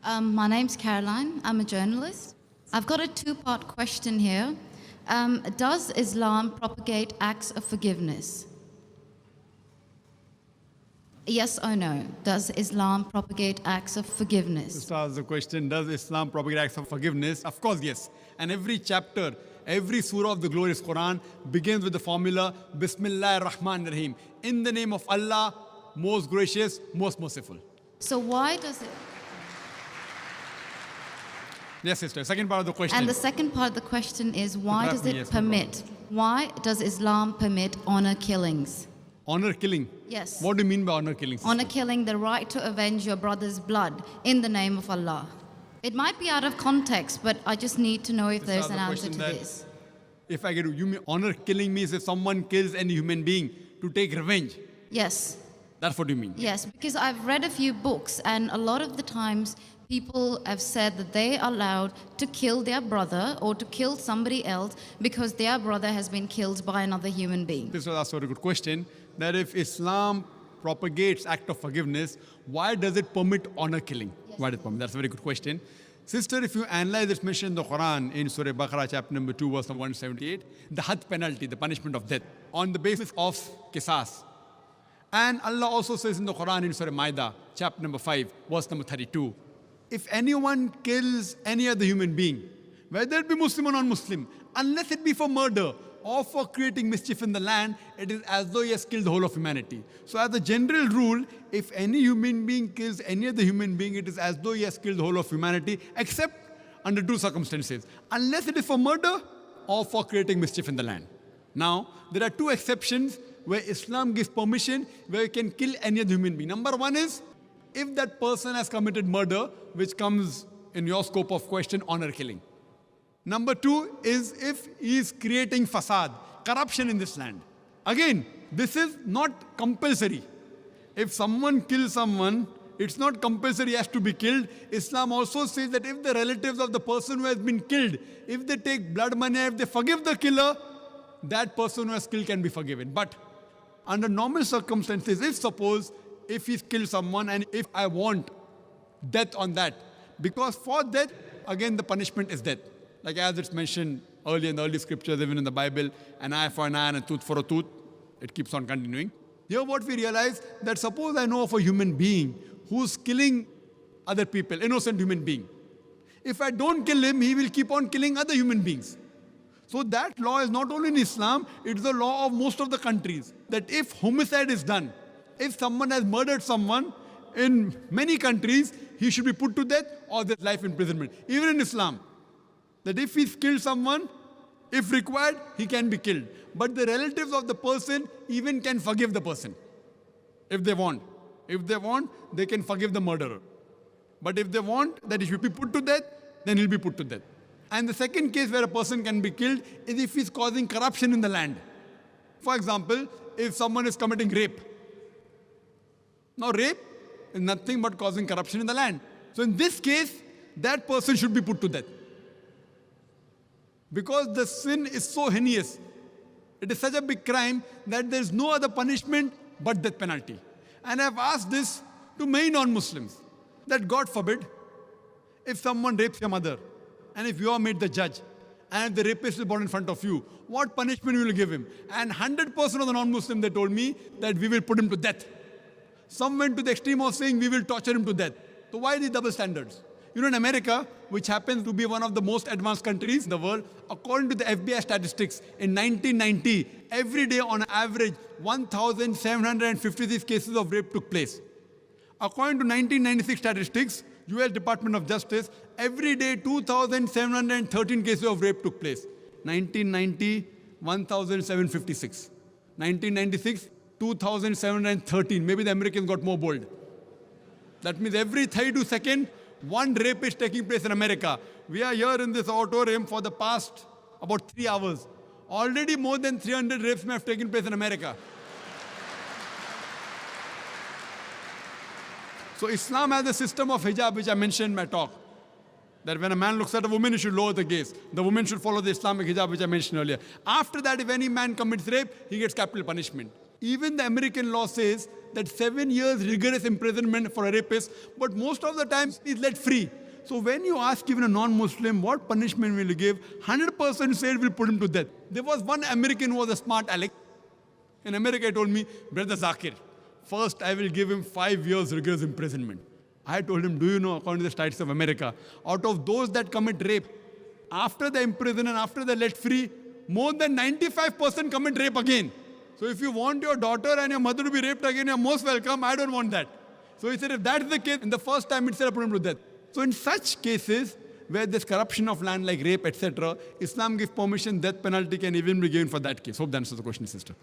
My name's Caroline. I'm a journalist. I've got a two-part question here. Does Islam propagate acts of forgiveness? Yes or no? Does Islam propagate acts of forgiveness? Just ask the question, does Islam propagate acts of forgiveness? Of course, yes. And every chapter, every surah of the glorious Quran begins with the formula, Bismillah ar-Rahman ar-Rahim. In the name of Allah, most gracious, most merciful. So why does it... Yes, sister. Second part of the question. And the second part of the question is, why does it Yes, no permit? Why does Islam permit honor killings? Honor killing. Yes. What do you mean by honor killing, sister? Honor killing, the right to avenge your brother's blood in the name of Allah. It might be out of context, but I just need to know if there's an answer to this. If I get you mean honor killing means if someone kills any human being to take revenge. Yes. That's what you mean. Yes, because I've read a few books, and a lot of the times people have said that they are allowed to kill their brother or to kill somebody else because their brother has been killed by another human being. This was also a good question. That if Islam propagates act of forgiveness, why does it permit honor killing? Yes. Why does it permit? That's a very good question. Sister, if you analyze this mention in the Quran in Surah Baqarah chapter number 2 verse number 178, the had penalty, the punishment of death, on the basis of qisas. And Allah also says in the Quran in Surah Maida chapter number 5 verse number 32, if anyone kills any other human being, whether it be Muslim or non-Muslim, unless it be for murder or for creating mischief in the land, it is as though he has killed the whole of humanity. So as a general rule, if any human being kills any other human being, it is as though he has killed the whole of humanity, except under two circumstances. Unless it is for murder or for creating mischief in the land. Now, there are two exceptions where Islam gives permission where you can kill any other human being. Number one is, if that person has committed murder, which comes in your scope of question, honor killing. Number two is if he is creating fasad, corruption in this land. Again, this is not compulsory. If someone kills someone, it's not compulsory he has to be killed. Islam also says that if the relatives of the person who has been killed, if they take blood money, if they forgive the killer, that person who has killed can be forgiven. But under normal circumstances, if he's killed someone and if I want death on that, because for death, again the punishment is death. Like as it's mentioned earlier in the early scriptures, even in the Bible, an eye for an eye and a tooth for a tooth. It keeps on continuing. Here what we realize, that suppose I know of a human being who's killing other people, innocent human being. If I don't kill him, he will keep on killing other human beings. So that law is not only in Islam, it's the law of most of the countries. That if homicide is done, if someone has murdered someone, in many countries, he should be put to death or there's life imprisonment. Even in Islam, that if he's killed someone, if required, he can be killed. But the relatives of the person even can forgive the person, if they want. If they want, they can forgive the murderer. But if they want that he should be put to death, then he'll be put to death. And the second case where a person can be killed is if he's causing corruption in the land. For example, if someone is committing rape. Now rape is nothing but causing corruption in the land. So in this case, that person should be put to death. Because the sin is so heinous. It is such a big crime that there is no other punishment but death penalty. And I have asked this to many non-Muslims, that God forbid, if someone rapes your mother, and if you are made the judge, and if the rapist is brought in front of you, what punishment will you give him? And 100% of the non-Muslims, they told me that we will put him to death. Some went to the extreme of saying we will torture him to death. So why these double standards? You know, in America, which happens to be one of the most advanced countries in the world, according to the FBI statistics, in 1990, every day on average, 1,756 cases of rape took place. According to 1996 statistics, US Department of Justice, every day 2,713 cases of rape took place. 1990, 1,756. 1996, 2,713. Maybe the Americans got more bold. That means every 32 seconds, one rape is taking place in America. We are here in this auditorium for the past about 3 hours. Already more than 300 rapes may have taken place in America. So Islam has a system of hijab, which I mentioned in my talk. That when a man looks at a woman, he should lower the gaze. The woman should follow the Islamic hijab, which I mentioned earlier. After that, if any man commits rape, he gets capital punishment. Even the American law says that 7 years rigorous imprisonment for a rapist, but most of the time he's let free. So when you ask even a non-Muslim, what punishment will you give? 100% say we'll put him to death. There was one American who was a smart aleck. In America, he told me, Brother Zakir, first I will give him 5 years rigorous imprisonment. I told him, do you know, according to the Statutes of America, out of those that commit rape, after they imprison and after they're let free, more than 95% commit rape again. So if you want your daughter and your mother to be raped again, you're most welcome. I don't want that. So he said, if that's the case, in the first time itself, put him to death. So in such cases, where there's corruption of land like rape, etc., Islam gives permission, death penalty can even be given for that case. Hope that answers the question, sister.